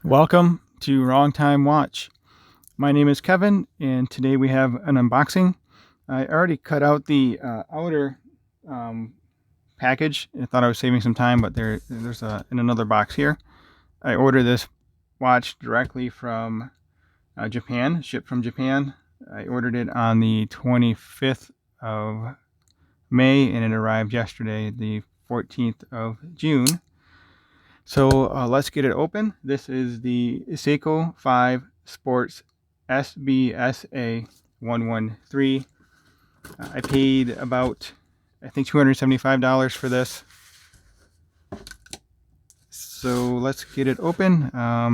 Welcome to Wrong Time Watch. My name is Kevin, and today we have an unboxing. I already cut out the outer package. I thought I was saving some time, but there's in another box here. I ordered this watch directly from Japan, shipped from Japan. I ordered it on the 25th of May, and it arrived yesterday, the 14th of June. So let's get it open. This is the Seiko 5 Sports SBSA113. I paid about, I think, $275 for this. So let's get it open. I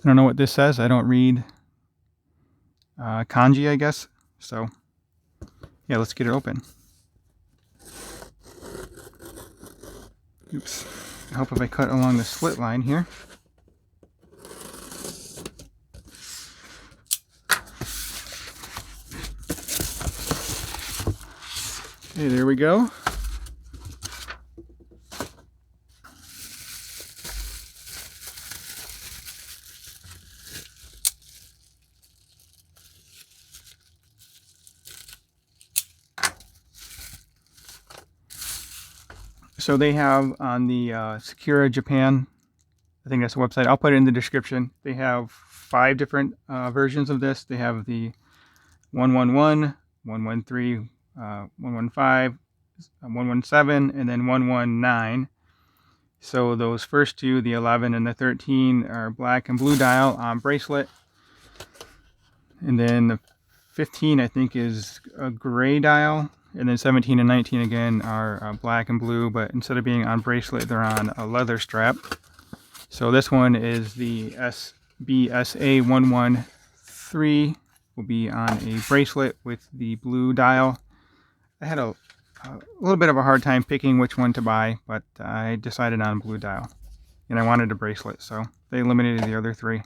don't know what this says. I don't read kanji, I guess. So yeah, let's get it open. Oops. I hope if I cut along the slit line here. Okay, there we go. So they have on the Sakura Japan, I think that's the website. I'll put it in the description. They have 5 different versions of this. They have the 111, 113, 115, 117, and then 119. So those first two, the 11 and the 13, are black and blue dial on bracelet. And then the 15, I think, is a gray dial. And then 17 and 19 again are black and blue, but instead of being on bracelet, they're on a leather strap. So this one is the SBSA113, will be on a bracelet with the blue dial. I had a little bit of a hard time picking which one to buy, but I decided on blue dial. And I wanted a bracelet, so they eliminated the other 3.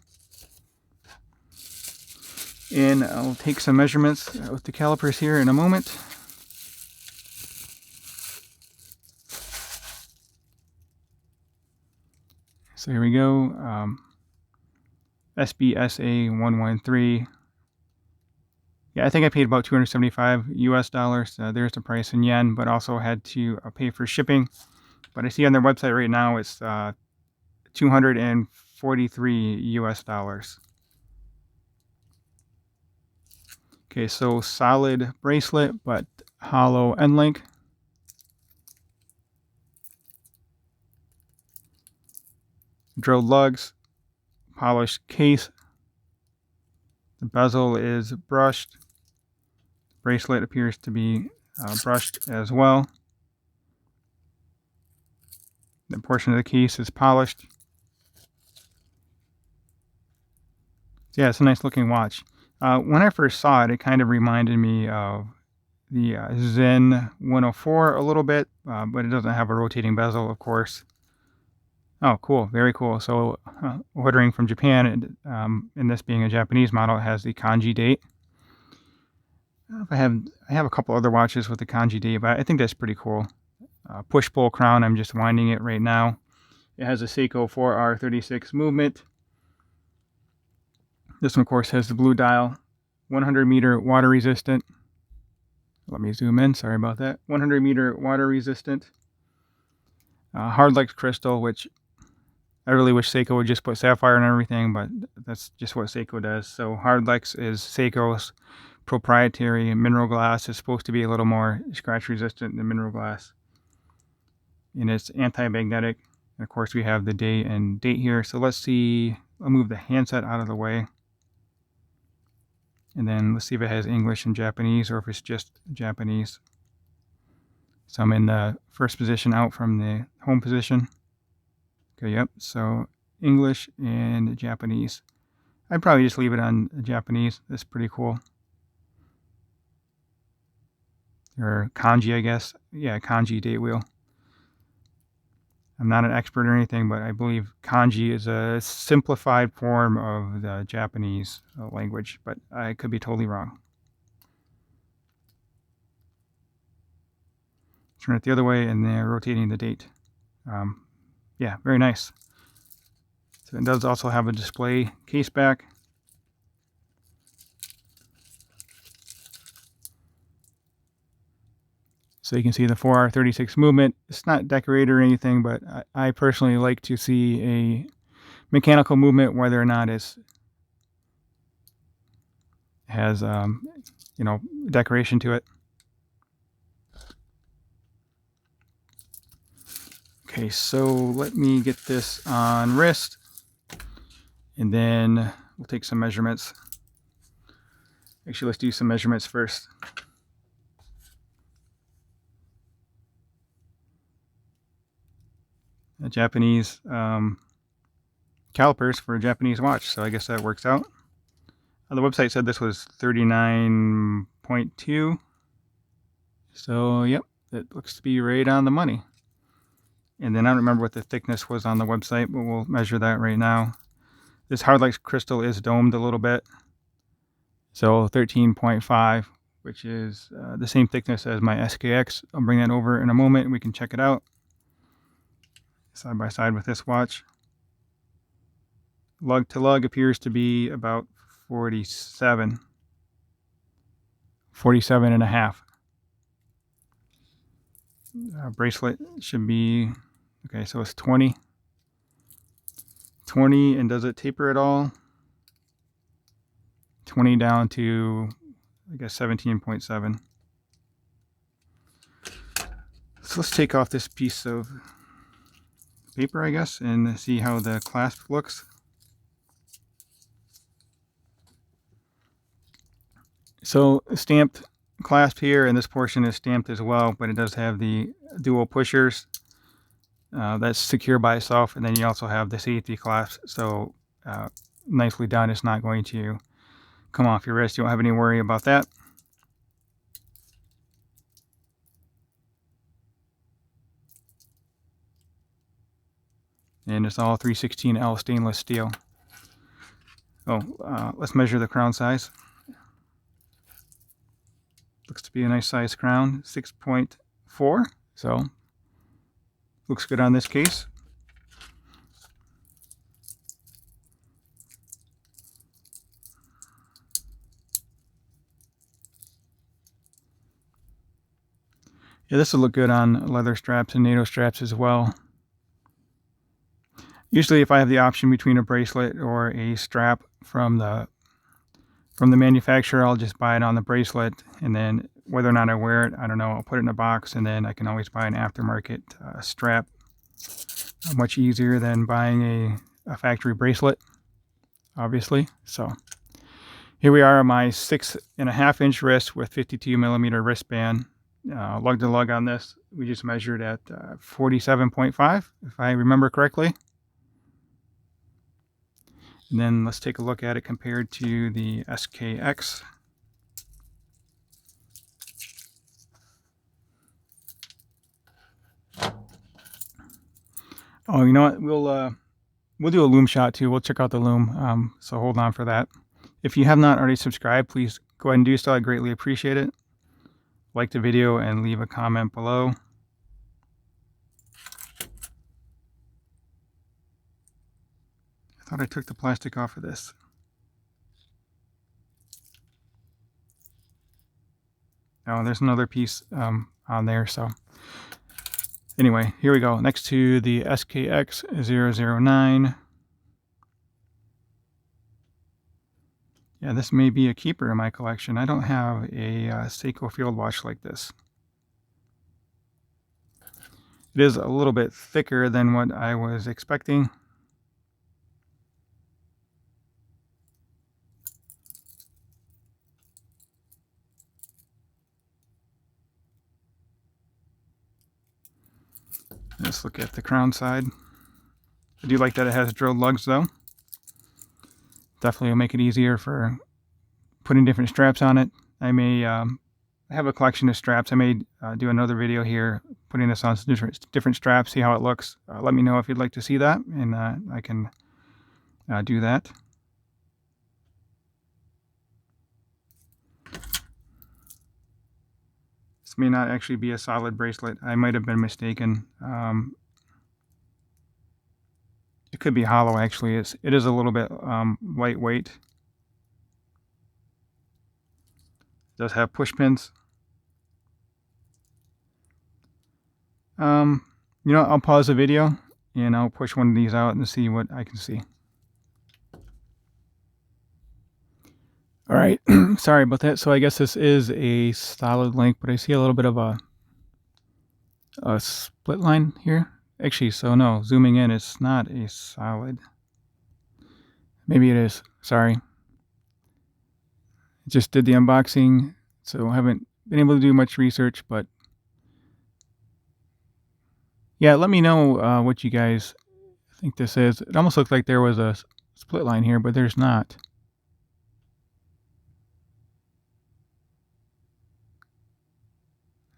And I'll take some measurements with the calipers here in a moment. So here we go. SBSA113. Yeah, I think I paid about $275 US. There's the price in yen, but also had to pay for shipping. But I see on their website right now it's $243 US. Okay, so solid bracelet, but hollow end link. Drilled lugs, polished case. The bezel is brushed. Bracelet appears to be brushed as well. The portion of the case is polished. Yeah, it's a nice looking watch. When I first saw it, it kind of reminded me of the Zen 104 a little bit, but it doesn't have a rotating bezel, of course. Oh, cool. Very cool. So ordering from Japan, and this being a Japanese model, it has the kanji date. I have a couple other watches with the kanji date, but I think that's pretty cool. Push-pull crown. I'm just winding it right now. It has a Seiko 4R36 movement. This one, of course, has the blue dial. 100 meter water resistant. Let me zoom in. Sorry about that. 100 meter water resistant. Hardlex crystal, which I really wish Seiko would just put sapphire and everything, but that's just what Seiko does. So Hardlex is Seiko's proprietary mineral glass. It's supposed to be a little more scratch resistant than mineral glass. And it's anti-magnetic. And of course we have the day and date here. So let's see, I'll move the handset out of the way. And then let's see if it has English and Japanese, or if it's just Japanese. So I'm in the first position out from the home position. Okay, yep, so English and Japanese. I'd probably just leave it on Japanese. That's pretty cool. Or kanji, I guess. Yeah, kanji date wheel. I'm not an expert or anything, but I believe kanji is a simplified form of the Japanese language, but I could be totally wrong. Turn it the other way, and then rotating the date. Yeah, very nice. So it does also have a display case back. So you can see the 4R36 movement. It's not decorated or anything, but I personally like to see a mechanical movement, whether or not it has decoration to it. Okay, so let me get this on wrist, and then we'll take some measurements. Actually, let's do some measurements first. A Japanese calipers for a Japanese watch, so I guess that works out. The website said this was 39.2, so yep, it looks to be right on the money. And then I don't remember what the thickness was on the website, but we'll measure that right now. This hard like crystal is domed a little bit, so 13.5, which is the same thickness as my SKX. I'll bring that over in a moment and we can check it out side by side with this watch. Lug to lug appears to be about 47 and a half. Bracelet should be, okay, so it's 20, and does it taper at all? 20 down to, I guess, 17.7. So let's take off this piece of paper, I guess, and see how the clasp looks. So stamped clasp here, and this portion is stamped as well, but it does have the dual pushers. That's secure by itself, and then you also have the safety clasp. So nicely done. It's not going to come off your wrist. You won't have any worry about that. And it's all 316L stainless steel. Oh, let's measure the crown size. Looks to be a nice size crown, 6.4. So looks good on this case. Yeah, this will look good on leather straps and NATO straps as well. Usually if I have the option between a bracelet or a strap from the manufacturer, I'll just buy it on the bracelet, and then whether or not I wear it, I don't know, I'll put it in a box, and then I can always buy an aftermarket strap. Much easier than buying a factory bracelet, obviously. So here we are on my 6.5 inch wrist with 52 millimeter wristband. Lug to lug on this, we just measured at 47.5, if I remember correctly. And then let's take a look at it compared to the SKX. Oh, you know what? We'll do a Loom Shot too. We'll check out the Loom. So hold on for that. If you have not already subscribed, please go ahead and do so. I greatly appreciate it. Like the video and leave a comment below. I thought I took the plastic off of this. Oh, there's another piece on there. So anyway, here we go. Next to the SKX009. Yeah, this may be a keeper in my collection. I don't have a Seiko field watch like this. It is a little bit thicker than what I was expecting. Let's look at the crown side. I do like that it has drilled lugs though. Definitely will make it easier for putting different straps on it. I may have a collection of straps. I may do another video here putting this on some different straps, see how it looks. Let me know if you'd like to see that, and I can do that. This may not actually be a solid bracelet. I might have been mistaken. It could be hollow actually. It is a little bit lightweight. It does have push pins. You know, I'll pause the video and I'll push one of these out and see what I can see. All right, sorry about that. So I guess this is a solid link, but I see a little bit of a split line here. Actually, so no, zooming in, it's not a solid. Maybe it is. Sorry. Just did the unboxing, so I haven't been able to do much research, but yeah, let me know what you guys think this is. It almost looked like there was a split line here, but there's not.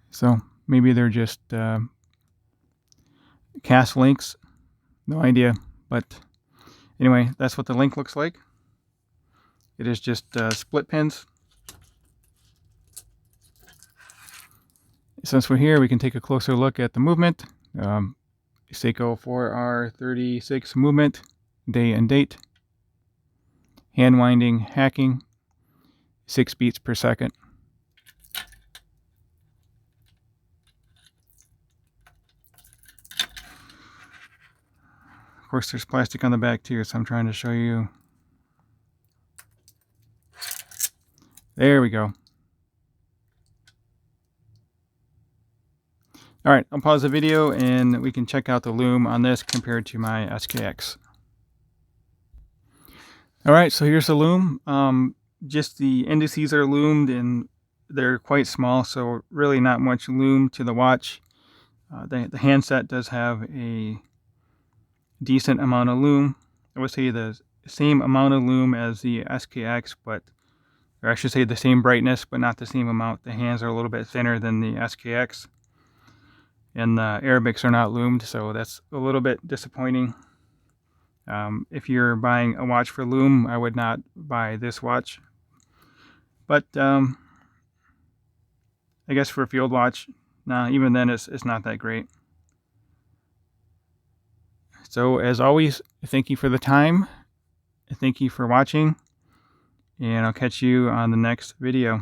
So maybe they're just cast links. No idea. But anyway, that's what the link looks like. It is just split pins. Since we're here, we can take a closer look at the movement. Seiko 4R36 movement, day and date. Hand winding, hacking, 6 beats per second. Of course, there's plastic on the back too, so I'm trying to show you. There we go. All right, I'll pause the video and we can check out the loom on this compared to my SKX. All right, so here's the loom. Just the indices are loomed and they're quite small, so really not much loom to the watch. The handset does have a decent amount of loom. I would say the same amount of loom as the SKX, but, or I should say the same brightness, but not the same amount. The hands are a little bit thinner than the SKX. And the Arabics are not loomed, so that's a little bit disappointing. If you're buying a watch for loom, I would not buy this watch. But I guess for a field watch, nah, even then it's not that great. So as always, thank you for the time. Thank you for watching, and I'll catch you on the next video.